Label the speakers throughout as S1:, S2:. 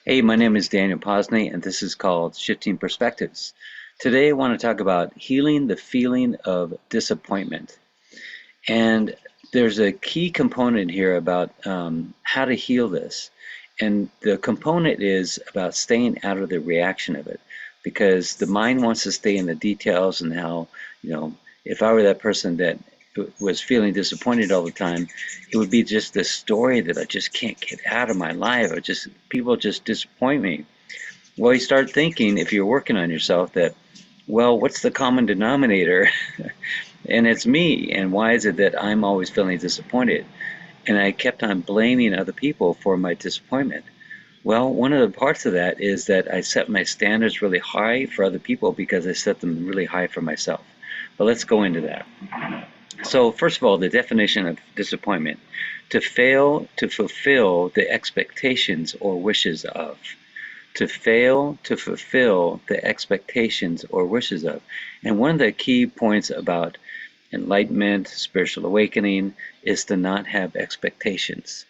S1: Hey, my name is Daniel Posney, and this is called Shifting Perspectives. Today, I want to talk about healing the feeling of disappointment. And there's a key component here about how to heal this. And the component is about staying out of the reaction of it, because the mind wants to stay in the details and how, if I were that person that was feeling disappointed all the time, it would be just this story that I just can't get out of my life. People just disappoint me. Well, you start thinking, if you're working on yourself, that, well, what's the common denominator? And it's me. And why is it that I'm always feeling disappointed? And I kept on blaming other people for my disappointment. Well, one of the parts of that is that I set my standards really high for other people because I set them really high for myself. But let's go into that. So, first of all, the definition of disappointment: to fail to fulfill the expectations or wishes of. To fail to fulfill the expectations or wishes of. And one of the key points about enlightenment, spiritual awakening, is to not have expectations.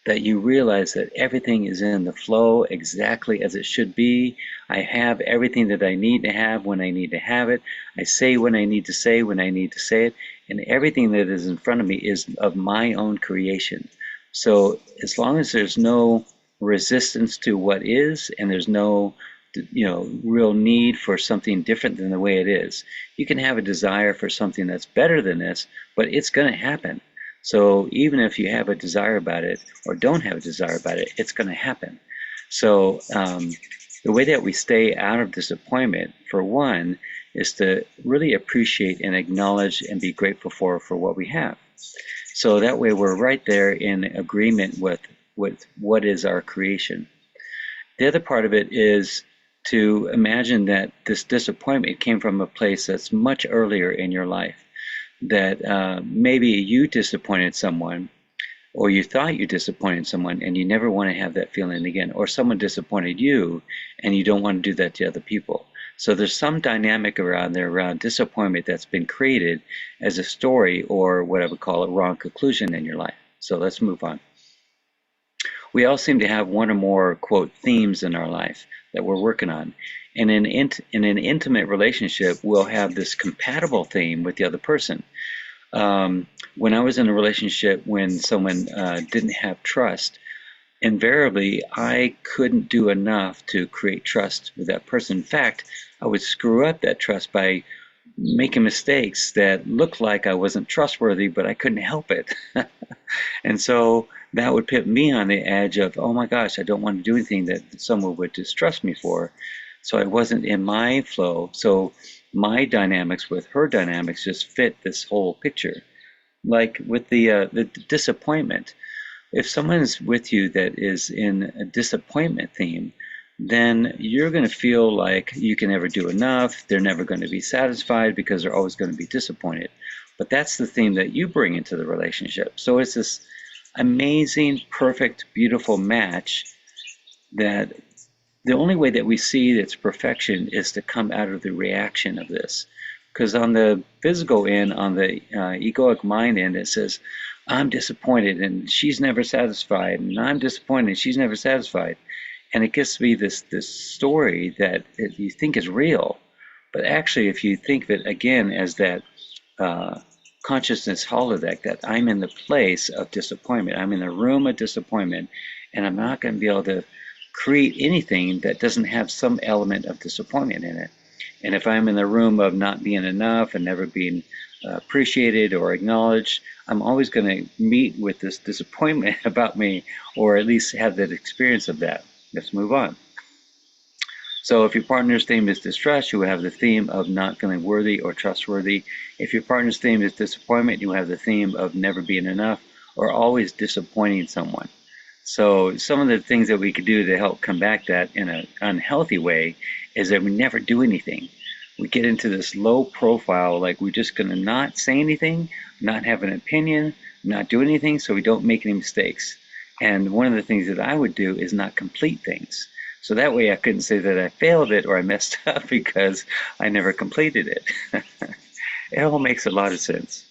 S1: That you realize that everything is in the flow exactly as it should be. I have everything that I need to have when I need to have it. I say when I need to say when I need to say it. And everything that is in front of me is of my own creation. So as long as there's no resistance to what is, and there's no real need for something different than the way it is, you can have a desire for something that's better than this, but it's going to happen. So even if you have a desire about it or don't have a desire about it, it's going to happen. So the way that we stay out of disappointment, for one, is to really appreciate and acknowledge and be grateful for what we have. So that way we're right there in agreement with what is our creation. The other part of it is to imagine that this disappointment came from a place that's much earlier in your life, that maybe you disappointed someone, or you thought you disappointed someone, and you never want to have that feeling again, or someone disappointed you and you don't want to do that to other people. So there's some dynamic around there around disappointment that's been created as a story, or what I would call a wrong conclusion in your life. So let's move on. We all seem to have one or more, quote, themes in our life that we're working on. And in an intimate relationship, we'll have this compatible theme with the other person. When I was in a relationship when someone didn't have trust, invariably I couldn't do enough to create trust with that person. In fact, I would screw up that trust by making mistakes that looked like I wasn't trustworthy, but I couldn't help it. And so that would put me on the edge of, oh my gosh, I don't want to do anything that someone would distrust me for. So I wasn't in my flow. So my dynamics with her dynamics just fit this whole picture. Like with the disappointment, if someone's with you that is in a disappointment theme, then you're going to feel like you can never do enough. They're never going to be satisfied because they're always going to be disappointed. But that's the theme that you bring into the relationship. So it's this amazing, perfect, beautiful match that the only way that we see its perfection is to come out of the reaction of this. Because on the physical end, on the egoic mind end, it says, I'm disappointed and she's never satisfied, and I'm disappointed and she's never satisfied. And it gets to be this story that you think is real. But actually, if you think of it again as that consciousness holodeck, that I'm in the place of disappointment, I'm in the room of disappointment, and I'm not going to be able to create anything that doesn't have some element of disappointment in it. And if I'm in the room of not being enough and never being appreciated or acknowledged, I'm always going to meet with this disappointment about me, or at least have that experience of that. Let's move on. So if your partner's theme is distrust, you will have the theme of not feeling worthy or trustworthy. If your partner's theme is disappointment, you have the theme of never being enough or always disappointing someone. So some of the things that we could do to help combat that in an unhealthy way is that we never do anything. We get into this low profile, like we're just going to not say anything, not have an opinion, not do anything, so we don't make any mistakes. And one of the things that I would do is not complete things. So that way I couldn't say that I failed it or I messed up because I never completed it. It all makes a lot of sense.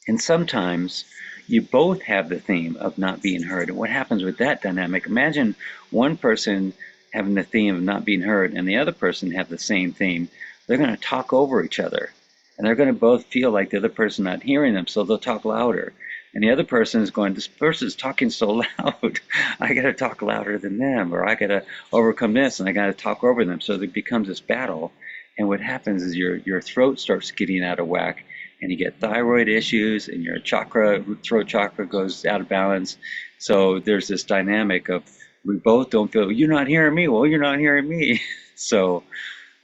S1: And sometimes you both have the theme of not being heard. And what happens with that dynamic? Imagine one person having the theme of not being heard and the other person have the same theme. They're going to talk over each other, and they're going to both feel like the other person not hearing them, so they'll talk louder. And the other person is going, this person's talking so loud, I got to talk louder than them, or I got to overcome this, and I got to talk over them. So it becomes this battle. And what happens is your throat starts getting out of whack, and you get thyroid issues, and your throat chakra goes out of balance. So there's this dynamic of we both don't feel, you're not hearing me, well, you're not hearing me. So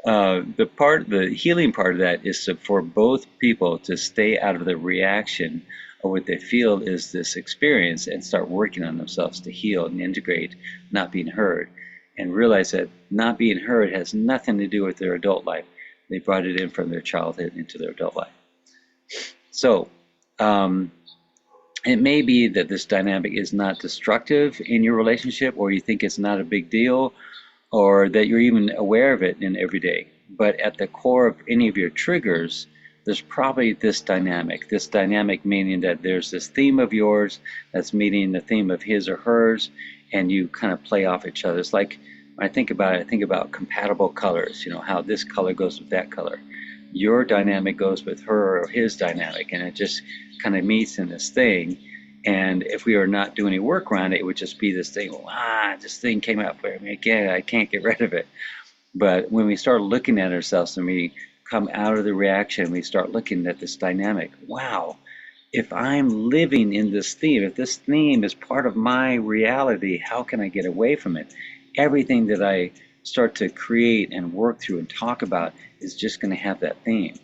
S1: the healing part of that is for both people to stay out of the reaction of what they feel is this experience and start working on themselves to heal and integrate not being heard, and realize that not being heard has nothing to do with their adult life. They brought it in from their childhood into their adult life. So it may be that this dynamic is not destructive in your relationship, or you think it's not a big deal, or that you're even aware of it in every day. But at the core of any of your triggers, there's probably this dynamic meaning that there's this theme of yours that's meeting the theme of his or hers, and you kind of play off each other. It's like, when I think about it, I think about compatible colors, how this color goes with that color. Your dynamic goes with her or his dynamic, and it just kind of meets in this thing. And if we are not doing any work around it, it would just be this thing, this thing came up for me again, I can't get rid of it. But when we start looking at ourselves and we come out of the reaction, we start looking at this dynamic. Wow, if I'm living in this theme, if this theme is part of my reality, how can I get away from it? Everything that I start to create and work through and talk about is just going to have that theme.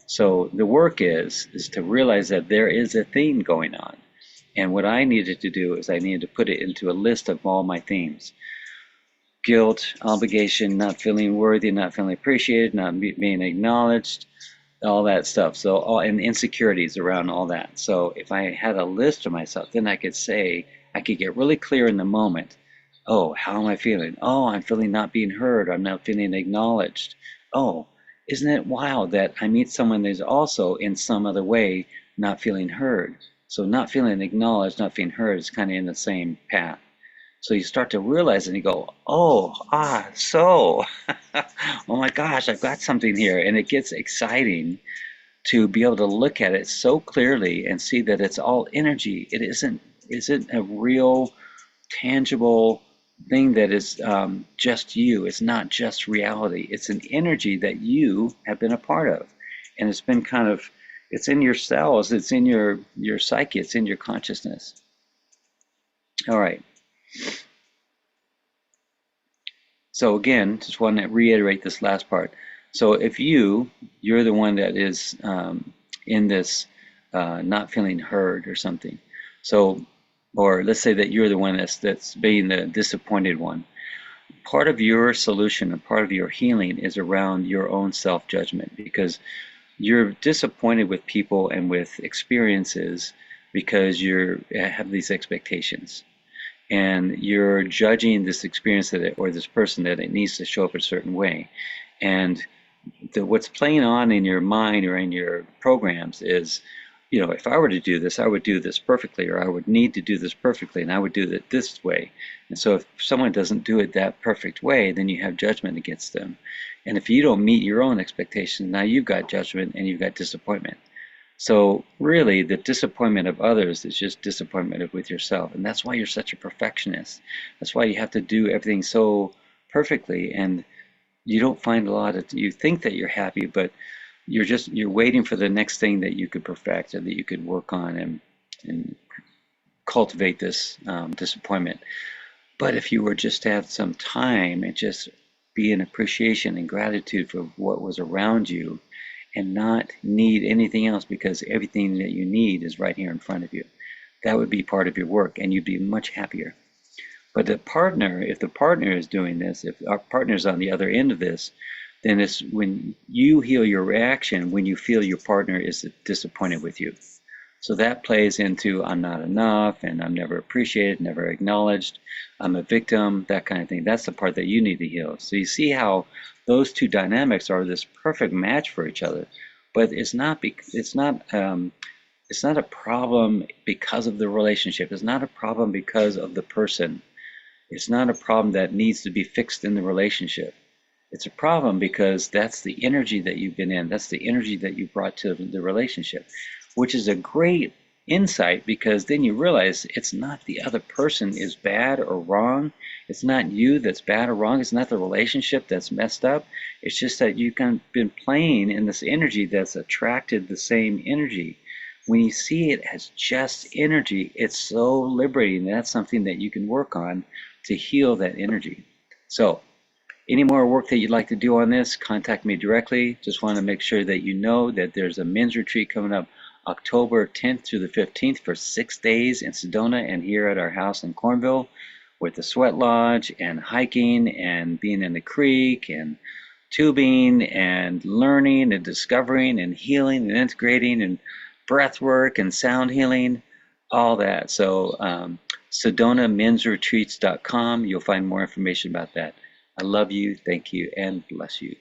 S1: So the work is to realize that there is a theme going on. And what I needed to do is I needed to put it into a list of all my themes. Guilt, obligation, not feeling worthy, not feeling appreciated, not being acknowledged, all that stuff. So and insecurities around all that. So if I had a list of myself, then I could get really clear in the moment. Oh, how am I feeling? Oh, I'm feeling not being heard. I'm not feeling acknowledged. Oh, isn't it wild that I meet someone that's also in some other way not feeling heard? So not feeling acknowledged, not feeling heard is kind of in the same path. So you start to realize and you go, oh, oh my gosh, I've got something here. And it gets exciting to be able to look at it so clearly and see that it's all energy. It isn't a real tangible thing that is just you. It's not just reality. It's an energy that you have been a part of. And it's been it's in your cells, it's in your psyche, it's in your consciousness. All right. So again, just want to reiterate this last part. So if you're the one that is in this not feeling heard or something. So, or let's say that you're the one that's being the disappointed one. Part of your solution and part of your healing is around your own self-judgment, because you're disappointed with people and with experiences because you have these expectations. And you're judging this experience or this person that it needs to show up a certain way. And what's playing on in your mind or in your programs is, if I were to do this, I would do this perfectly, or I would need to do this perfectly, and I would do it this way. And so if someone doesn't do it that perfect way, then you have judgment against them. And if you don't meet your own expectations, now you've got judgment and you've got disappointment. So really, the disappointment of others is just disappointment with yourself. And that's why you're such a perfectionist. That's why you have to do everything so perfectly. And you don't find you think that you're happy, but you're waiting for the next thing that you could perfect or that you could work on and cultivate this disappointment. But if you were just to have some time and just be in appreciation and gratitude for what was around you, and not need anything else because everything that you need is right here in front of you, that would be part of your work, and you'd be much happier. But if the partner is doing this, if our partner's on the other end of this, then it's when you heal your reaction, when you feel your partner is disappointed with you. So that plays into I'm not enough, and I'm never appreciated, never acknowledged, I'm a victim, that kind of thing. That's the part that you need to heal. So you see how those two dynamics are this perfect match for each other, but it's not It's not a problem because of the relationship. It's not a problem because of the person. It's not a problem that needs to be fixed in the relationship. It's a problem because that's the energy that you've been in. That's the energy that you brought to the relationship, which is a great insight because then you realize it's not the other person is bad or wrong. It's not you that's bad or wrong. It's not the relationship that's messed up. It's just that you've been playing in this energy that's attracted the same energy. When you see it as just energy, it's so liberating. That's something that you can work on to heal that energy. So any more work that you'd like to do on this, contact me directly. Just want to make sure that you know that there's a men's retreat coming up October 10th through the 15th for 6 days in Sedona and here at our house in Cornville with the sweat lodge and hiking and being in the creek and tubing and learning and discovering and healing and integrating and breath work and sound healing, all that. So SedonaMen'sRetreats.com, you'll find more information about that. I love you, thank you, and bless you.